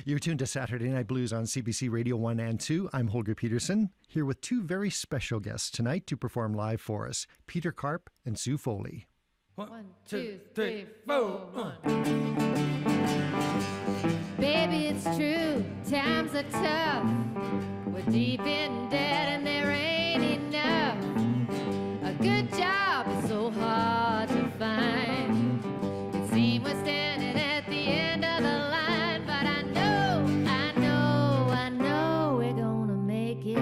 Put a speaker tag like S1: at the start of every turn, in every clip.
S1: You're tuned to Saturday Night Blues on CBC Radio 1 and 2. I'm Holger Peterson, here with two very special guests tonight to perform live for us, Peter Karp and Sue Foley.
S2: One, two, three, four. Baby, it's true, times are tough. We're deep in debt and there ain't enough. A good job is so hard to find. It seems we're standing at the end of the line, but I know we're gonna make it.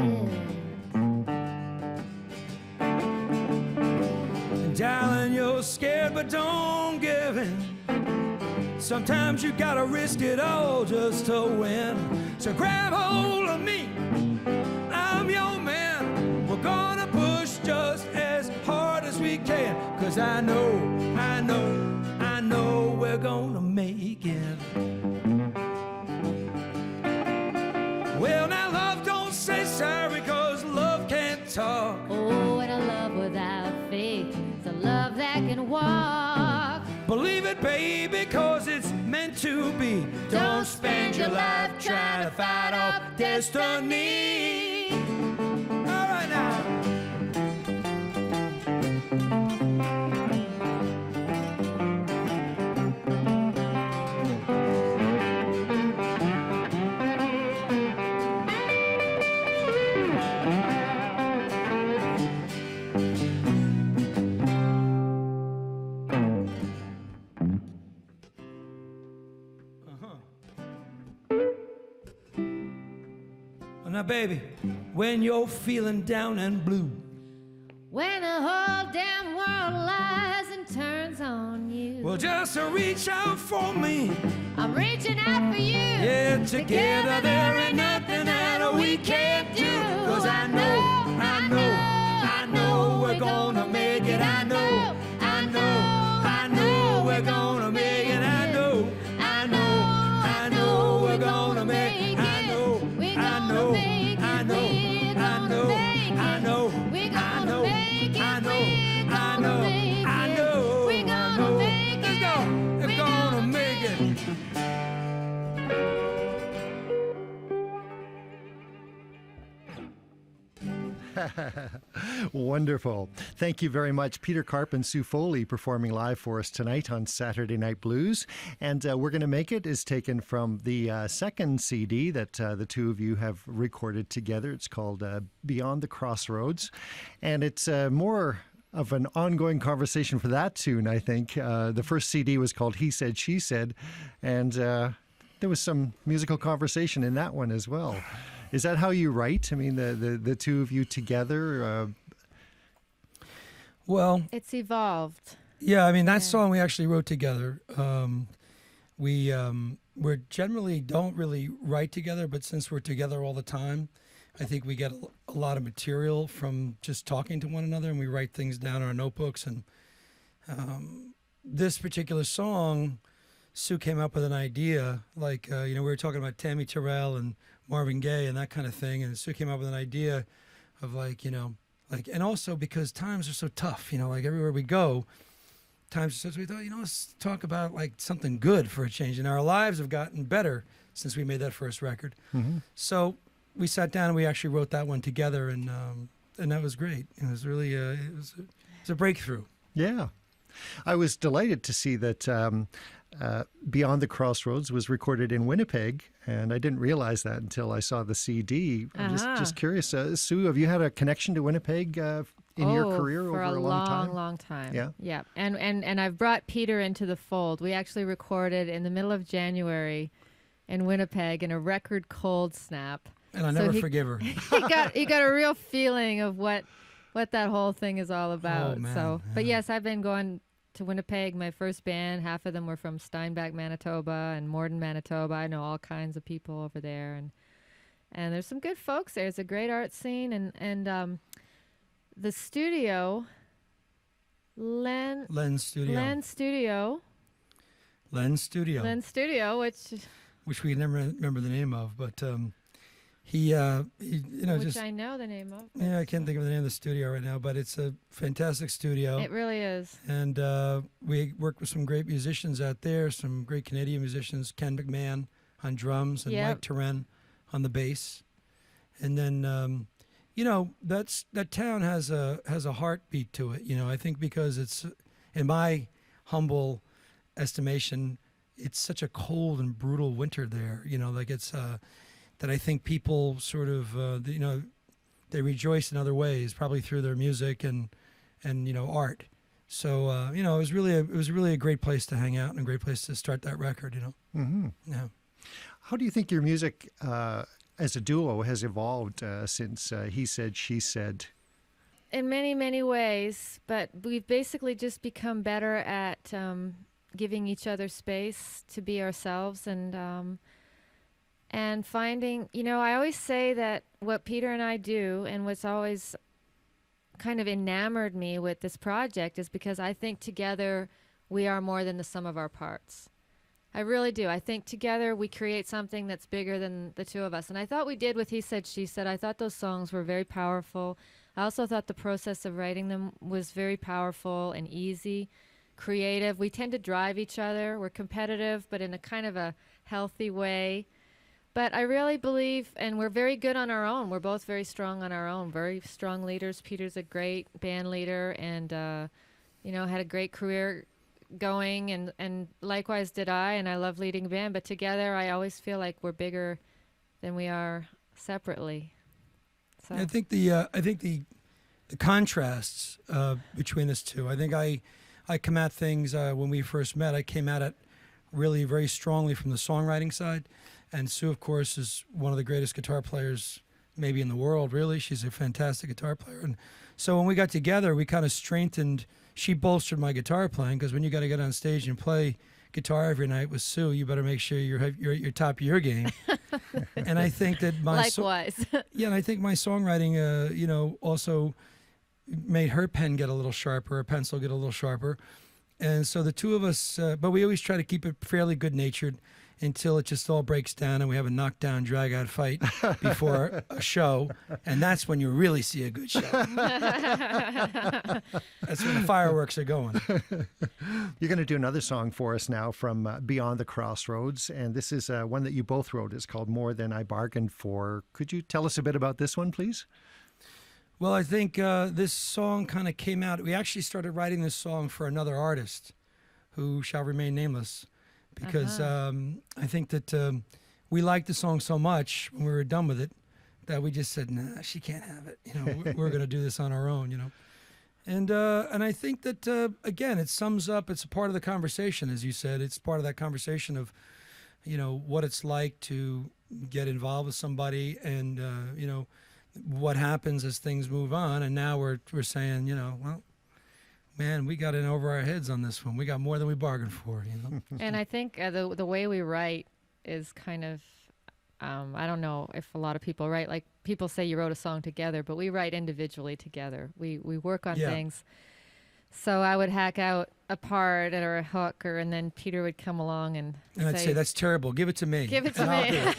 S3: And darling, you're scared, but don't give in. Sometimes you gotta risk it all just to win. So grab hold of me, I'm your man. We're gonna push just as hard as we can. 'Cause I know we're gonna make it. Well, now love don't say sorry, 'cause love can't talk.
S2: Oh, and a love without faith is a love that can walk.
S3: Believe it, baby, 'cause it's meant to be. Don't spend your life trying to fight off destiny. All right now. Now, baby, when you're feeling down and blue,
S2: when the whole damn world lies and turns on you,
S3: well, just reach out for me.
S2: I'm reaching out for you.
S3: Yeah, together there ain't nothing that we can't do. 'Cause I know we're gonna make it. I know we're gonna make it. I know we're gonna make it.
S1: Wonderful. Thank you very much, Peter Karp and Sue Foley, performing live for us tonight on Saturday Night Blues. And We're Gonna Make It is taken from the second CD that the two of you have recorded together. It's called Beyond the Crossroads. And it's more of an ongoing conversation for that tune, I think. The first CD was called He Said, She Said. And there was some musical conversation in that one as well. Is that how you write? I mean, the two of you together?
S3: Well,
S2: it's evolved.
S3: Yeah, I mean, that song we actually wrote together. We generally don't really write together, but since we're together all the time, I think we get a lot of material from just talking to one another, and we write things down in our notebooks. And this particular song, Sue came up with an idea, like, we were talking about Tammy Terrell and Marvin Gaye and that kind of thing, and Sue came up with an idea of and also because times are so tough, like everywhere we go, times are so, we thought, let's talk about like something good for a change, and our lives have gotten better since we made that first record. Mm-hmm. So we sat down and we actually wrote that one together, and that was great. It was really it was a breakthrough.
S1: Yeah, I was delighted to see that Beyond the Crossroads was recorded in Winnipeg, and I didn't realize that until I saw the CD. I'm just curious. Sue, have you had a connection to Winnipeg in your career over a long time?
S2: Long time.
S1: Yeah.
S2: And I've brought Peter into the fold. We actually recorded in the middle of January in Winnipeg in a record cold snap.
S3: And I never forgive her.
S2: he got a real feeling of what that whole thing is all about.
S3: Oh, man.
S2: So, but yes, I've been going to Winnipeg. My first band, half of them were from Steinbach, Manitoba, and Morden, Manitoba. I know all kinds of people over there, and there's some good folks there. It's a great art scene, and the studio, Len Studio,
S3: which we never remember the name of, but he
S2: which I know the name of.
S3: Yeah, I can't think of the name of the studio right now, but it's a fantastic studio.
S2: It really is.
S3: And we worked with some great musicians out there, some great Canadian musicians, Ken McMahon, on drums and
S2: Yep.
S3: Mike Turen on the bass. And then, you know, that town has a heartbeat to it. You know, I think because it's, in my humble estimation, it's such a cold and brutal winter there. You know, like it's that I think people sort of, you know, they rejoice in other ways, probably through their music and you know, art. So you know, it was really a great place to hang out and a great place to start that record. You know.
S1: Mm-hmm.
S3: Yeah.
S1: How do you think your music as a duo has evolved since He Said, She Said?
S2: In many, many ways, but we've basically just become better at giving each other space to be ourselves and finding, you know, I always say that what Peter and I do and what's always kind of enamored me with this project is because I think together we are more than the sum of our parts. I really do. I think together we create something that's bigger than the two of us. And I thought we did with He Said, She Said. I thought those songs were very powerful. I also thought the process of writing them was very powerful and easy, creative. We tend to drive each other. We're competitive, but in a kind of a healthy way. But I really believe, and we're very good on our own. We're both very strong on our own, very strong leaders. Peter's a great band leader and, you know, had a great career going, and likewise did I, and I love leading a band. But together, I always feel like we're bigger than we are separately. So
S3: I think the contrasts between us two. I think I come at things when we first met. I came at it really very strongly from the songwriting side, and Sue, of course, is one of the greatest guitar players maybe in the world. Really, she's a fantastic guitar player, and so when we got together, we kind of strengthened. She bolstered my guitar playing because when you got to get on stage and play guitar every night with Sue, you better make sure you're at your top of your game. And I think that
S2: likewise.
S3: Yeah, and I think my songwriting, you know, also made her pen get a little sharper, her pencil get a little sharper. And so the two of us, but we always try to keep it fairly good-natured until it just all breaks down and we have a knockdown, drag-out fight before a show. And that's when you really see a good show. That's when the fireworks are going.
S1: You're going to do another song for us now from Beyond the Crossroads, and this is one that you both wrote. It's called More Than I Bargained For. Could you tell us a bit about this one, please?
S3: Well, I think this song kind of came out. We actually started writing this song for another artist who shall remain nameless because I think that we liked the song so much when we were done with it that we just said, nah, she can't have it. You know, we're going to do this on our own, you know. And I think that, again, it sums up, it's a part of the conversation, as you said. It's part of that conversation of, you know, what it's like to get involved with somebody and, you know, what happens as things move on. And now we're saying, you know, well, man, we got in over our heads on this one. We got more than we bargained for, you know.
S2: And I think the way we write is kind of, I don't know if a lot of people write, like people say you wrote a song together, but we write individually together. We work on things. So I would hack out a part or a hook, and then Peter would come along and
S3: I'd say, that's terrible. Give it to me.
S2: Give it to
S3: and I'll
S2: me.
S3: do it.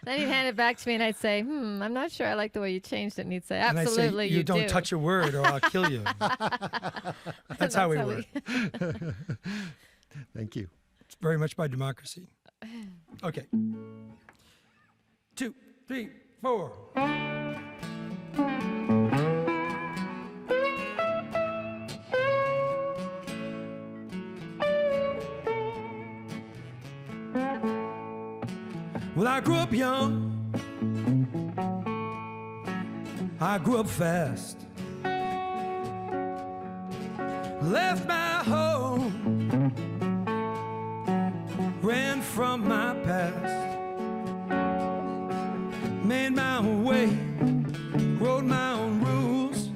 S2: Then he'd hand it back to me, and I'd say, I'm not sure I like the way you changed it. And he'd say, absolutely,
S3: and I'd say, you don't
S2: do.
S3: touch a word or I'll kill you. That's how we work.
S1: Thank you.
S3: It's very much by democracy. Okay. 2, 3, 4. Well, I grew up young. I grew up fast. Left my home. Ran from my past. Made my own way. Wrote my own rules.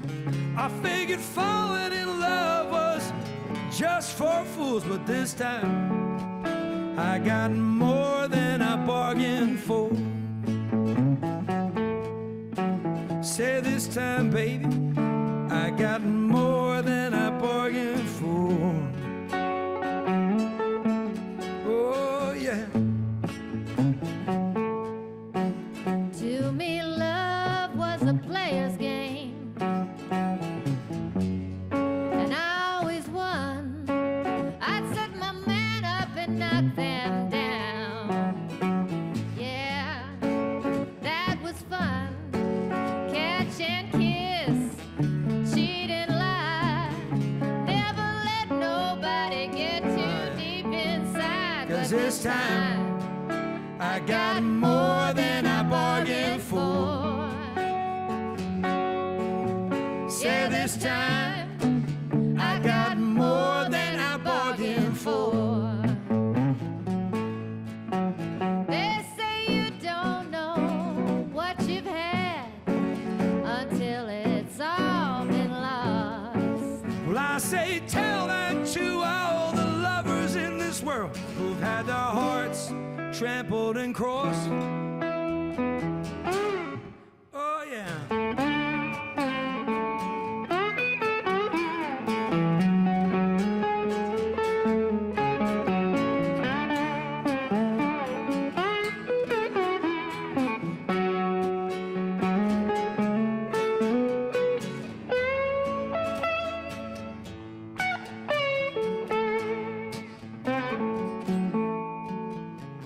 S3: I figured falling in love was just for fools, but this time I got more than I bargained for. Say this time, baby, I got more than I bargained for. Oh, yeah.
S2: To me, love was a player's game, and I always won. I'd set my man up and knock them down.
S3: this time I got more than I bargained for. Say this time I got more than I bargained for.
S2: They say you don't know what you've had until it's all been lost.
S3: Well, I say tell that to all the lovers in this world who've had their hearts trampled and crossed. Oh, yeah.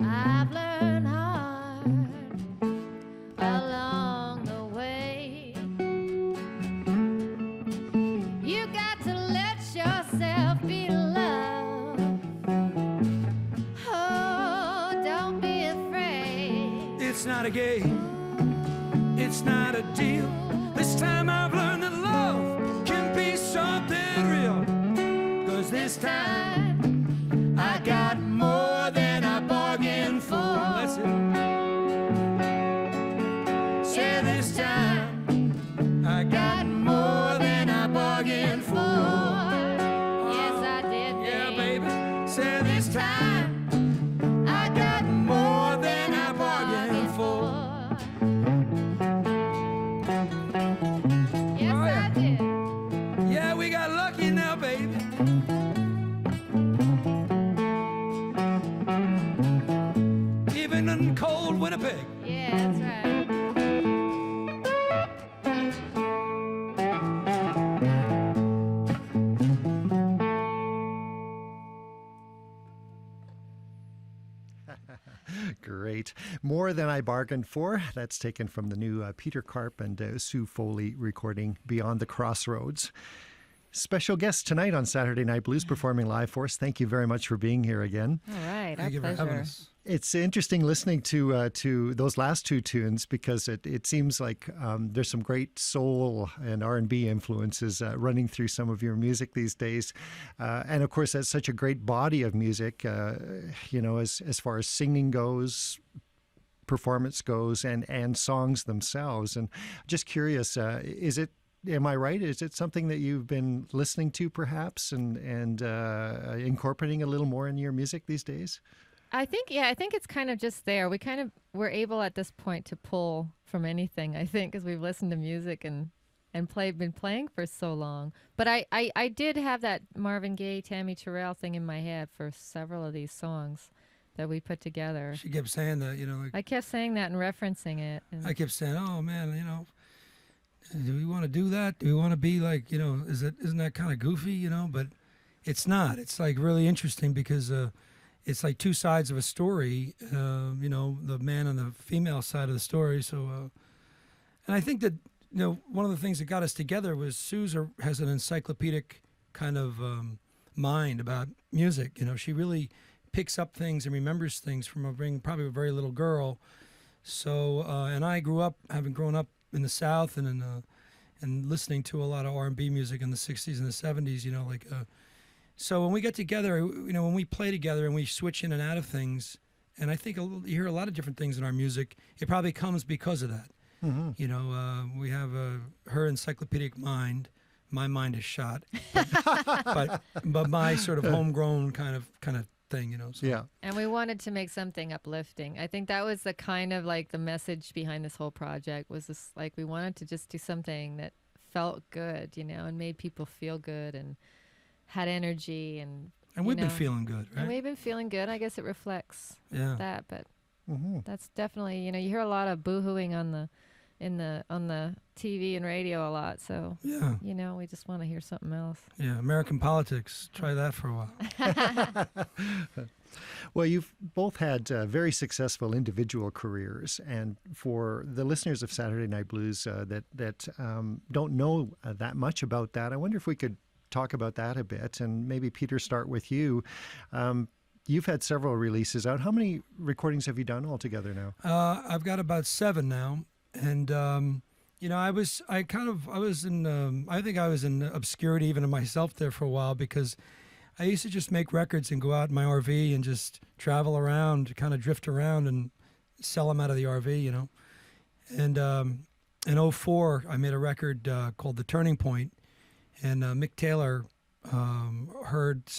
S2: I've learned hard along the way. You got to let yourself be loved. Oh, don't be afraid.
S3: It's not a game, it's not a deal. This time I've learned that love can be something real. 'Cause this time I got more than I bargained for. That's it. Say this time I got more than I bargained for.
S2: Yes, I did,
S3: Yeah,
S2: babe.
S3: baby. Say this time I got more than I bargained for.
S2: Yes,
S3: Oh, yeah.
S2: I did.
S3: Yeah, we got lucky now, baby. Even in cold Winnipeg.
S2: Yeah, that's right.
S1: Great. More Than I Bargained For. That's taken from the new Peter Karp and Sue Foley recording Beyond the Crossroads. Special guest tonight on Saturday Night Blues performing live for us. Thank you very much for being here again.
S2: All right, our
S3: Thank you for having
S2: pleasure.
S3: us.
S1: It's interesting listening to those last two tunes because it seems like there's some great soul and R&B influences running through some of your music these days, and of course that's such a great body of music. As far as singing goes, performance goes, and songs themselves. And just curious, is it? Am I right? Is it something that you've been listening to perhaps and incorporating a little more in your music these days?
S2: I think it's kind of just there. We're able at this point to pull from anything, I think, because we've listened to music and been playing for so long. But I did have that Marvin Gaye, Tammy Terrell thing in my head for several of these songs that we put together.
S3: She kept saying that,
S2: I kept saying that and referencing it. And
S3: I kept saying, oh man, do we want to do that? Do we want to be like, isn't that kind of goofy, But it's not. It's like really interesting because it's like two sides of a story, the man and the female side of the story. So, and I think that, one of the things that got us together was has an encyclopedic kind of mind about music. She really picks up things and remembers things from probably a very little girl. So, and I having grown up in the South and and listening to a lot of R&B music in the 60s and the 70s, so when we get together, when we play together and we switch in and out of things, and I think you hear a lot of different things in our music, it probably comes because of that. Mm-hmm. We have her encyclopedic mind. My mind is shot, but my sort of homegrown kind of thing, So.
S1: Yeah.
S2: And we wanted to make something uplifting. I think that was the kind of like the message behind this whole project was this, like we wanted to just do something that felt good, and made people feel good and had energy and
S3: we've been feeling good, right?
S2: And we've been feeling good. I guess it reflects that, but
S1: Mm-hmm.
S2: that's definitely, you hear a lot of boo-hooing on the TV and radio a lot. So,
S3: yeah,
S2: we just want to hear something else.
S3: Yeah, American politics. Try that for a while.
S1: Well, you've both had very successful individual careers, and for the listeners of Saturday Night Blues that don't know that much about that, I wonder if we could talk about that a bit, and maybe Peter, start with you. You've had several releases out. How many recordings have you done altogether now?
S3: I've got about 7 now, and I think I was in obscurity even of myself there for a while, because I used to just make records and go out in my RV and just travel around, kind of drift around and sell them out of the RV, And in '04, I made a record called The Turning Point, and Mick Taylor heard a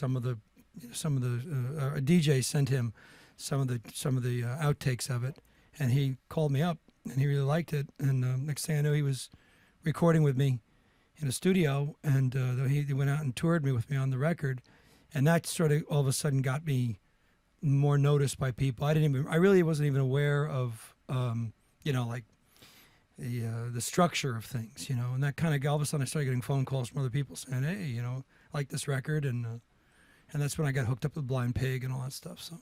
S3: DJ sent him some of the outtakes of it, and he called me up, and he really liked it. And next thing I know, he was recording with me in a studio, and he went out and toured me with me on the record, and that sort of all of a sudden got me more noticed by people. I really wasn't even aware of like the structure of things, and that kind of all of a sudden I started getting phone calls from other people saying, hey, I like this record, and that's when I got hooked up with Blind Pig and all that stuff. So,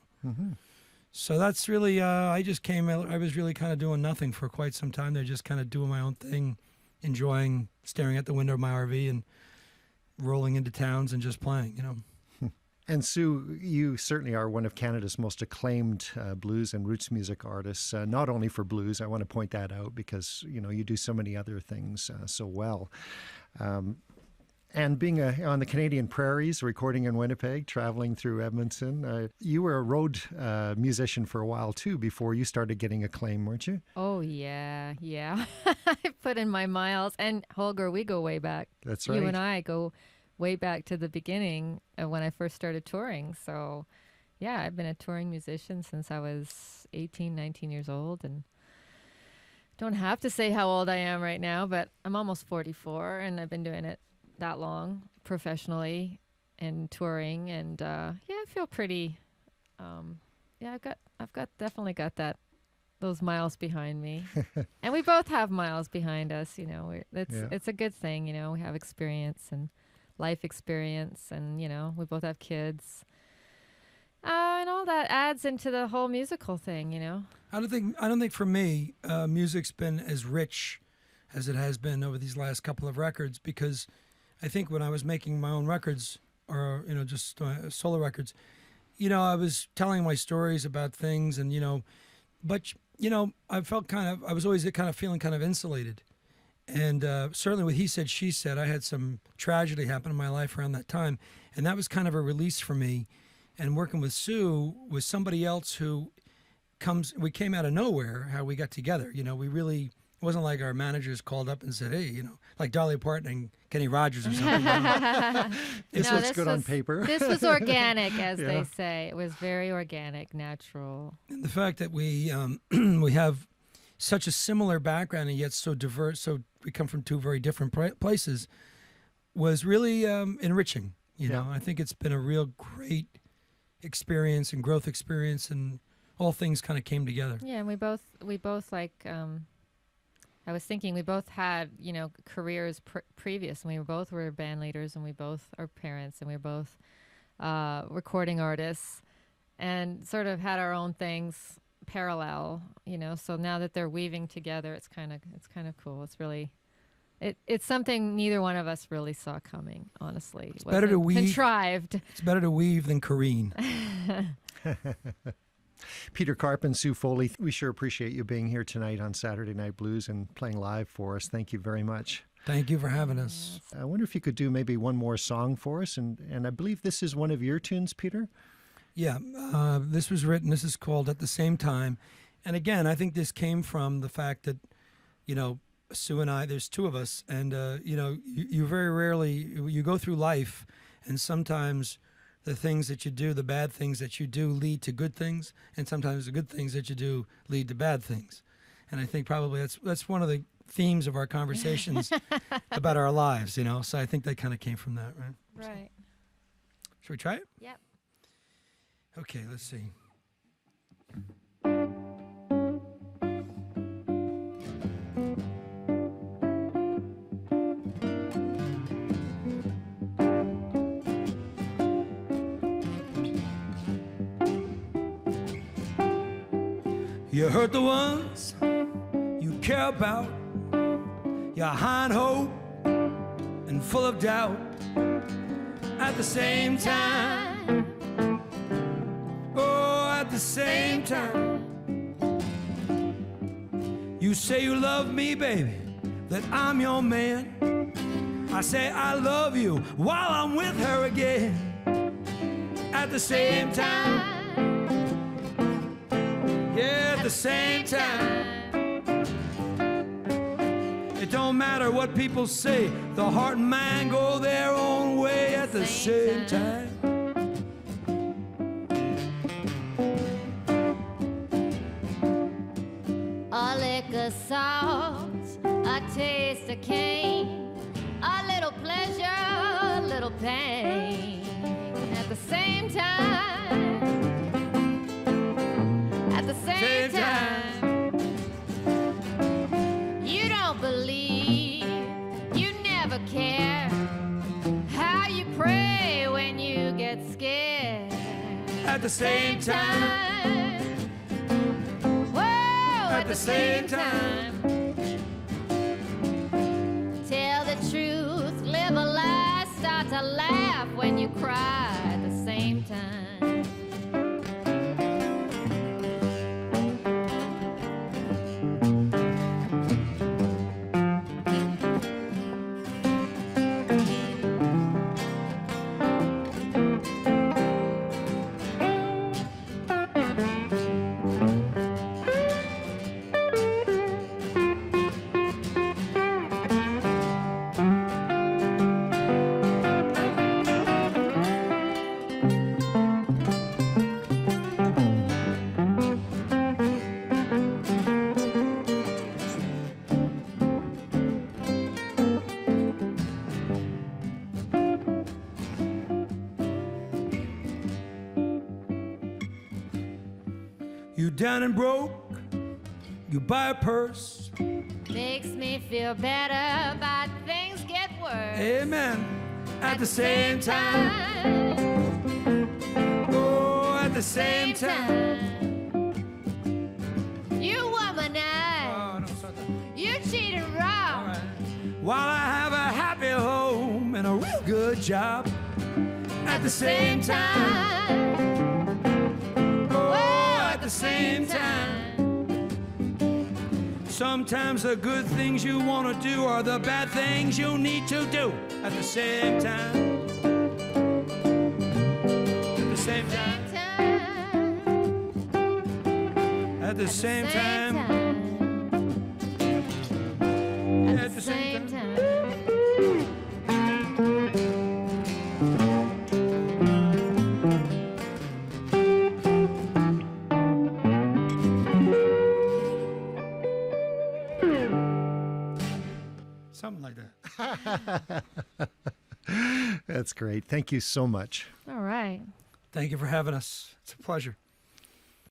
S3: so that's really I was really kind of doing nothing for quite some time. They're just kind of doing my own thing, enjoying staring at the window of my RV and rolling into towns and just playing,
S1: And Sue, you certainly are one of Canada's most acclaimed blues and roots music artists, not only for blues. I want to point that out because, you do so many other things so well. And being on the Canadian prairies, recording in Winnipeg, traveling through Edmonton, you were a road musician for a while, too, before you started getting acclaim, weren't you?
S2: Oh, yeah. I put in my miles. And Holger, we go way back.
S1: That's right.
S2: You and I go way back to the beginning of when I first started touring. So, yeah, I've been a touring musician since I was 18, 19 years old. And don't have to say how old I am right now, but I'm almost 44, and I've been doing it that long professionally and touring. And, I feel pretty, I've definitely got those miles behind me. And we both have miles behind us, it's a good thing, we have experience and life experience, and we both have kids, and all that adds into the whole musical thing.
S3: I don't think for me music's been as rich as it has been over these last couple of records, because I think when I was making my own records, or just solo records, I was telling my stories about things, and but I felt I was always kind of feeling kind of insulated. And certainly with He Said, She Said, I had some tragedy happen in my life around that time. And that was kind of a release for me. And working with Sue was somebody else who we came out of nowhere, how we got together. It wasn't like our managers called up and said, hey, like Dolly Parton and Kenny Rogers or something.
S1: This looks good on paper.
S2: This was organic, as they say. It was very organic, natural.
S3: And the fact that we we have such a similar background and yet so diverse, so we come from two very different places, was really enriching. I think it's been a real great experience and growth experience, and all things kind of came together.
S2: Yeah, and we both like, I was thinking we both had, careers previous, and we both were band leaders, and we both are parents, and we were both recording artists, and sort of had our own things parallel, so now that they're weaving together, it's kind of cool. It's really, it's something neither one of us really saw coming, honestly. It's better to weave. Contrived.
S3: It's better to weave than careen.
S1: Peter Karp and Sue Foley, we sure appreciate you being here tonight on Saturday Night Blues and playing live for us. Thank you very much.
S3: Thank you for having us.
S1: I wonder if you could do maybe one more song for us, and I believe this is one of your tunes, Peter?
S3: Yeah, this is called At the Same Time. And again, I think this came from the fact that, Sue and I, there's two of us, and, you very rarely, you go through life, and sometimes the things that you do, the bad things that you do lead to good things, and sometimes the good things that you do lead to bad things. And I think probably that's one of the themes of our conversations about our lives, So I think that kind of came from that, right?
S2: Right.
S3: Should we try it?
S2: Yep.
S3: Okay, let's see. You hurt the ones you care about. You're high in hope and full of doubt. At the same time, same time. You say you love me, baby, that I'm your man. I say I love you while I'm with her again. At the same time. Yeah, at the same time. It don't matter what people say, the heart and mind go their own way at the same time.
S2: A lick of salt, a taste of cane, a little pleasure, a little pain. At the same time, at the same time, you don't believe, you never care how you pray when you get scared.
S3: At the same time.
S2: At the same time. Tell the truth, live a lie, start to laugh when you cry at the same time.
S3: You down and broke, you buy a purse.
S2: Makes me feel better, but things get worse.
S3: Amen. At the same time. Oh, at the same time.
S2: You womanize,
S3: Oh, no, start that.
S2: you cheating
S3: All
S2: wrong.
S3: right. While I have a happy home and a real good job. At the same time. Oh, at the same time. Sometimes the good things you want to do are the bad things you need to do. At the same time. At the same time. At the same time. At the same time. Something like that.
S1: That's great. Thank you so much.
S2: All right.
S3: Thank you for having us. It's a pleasure.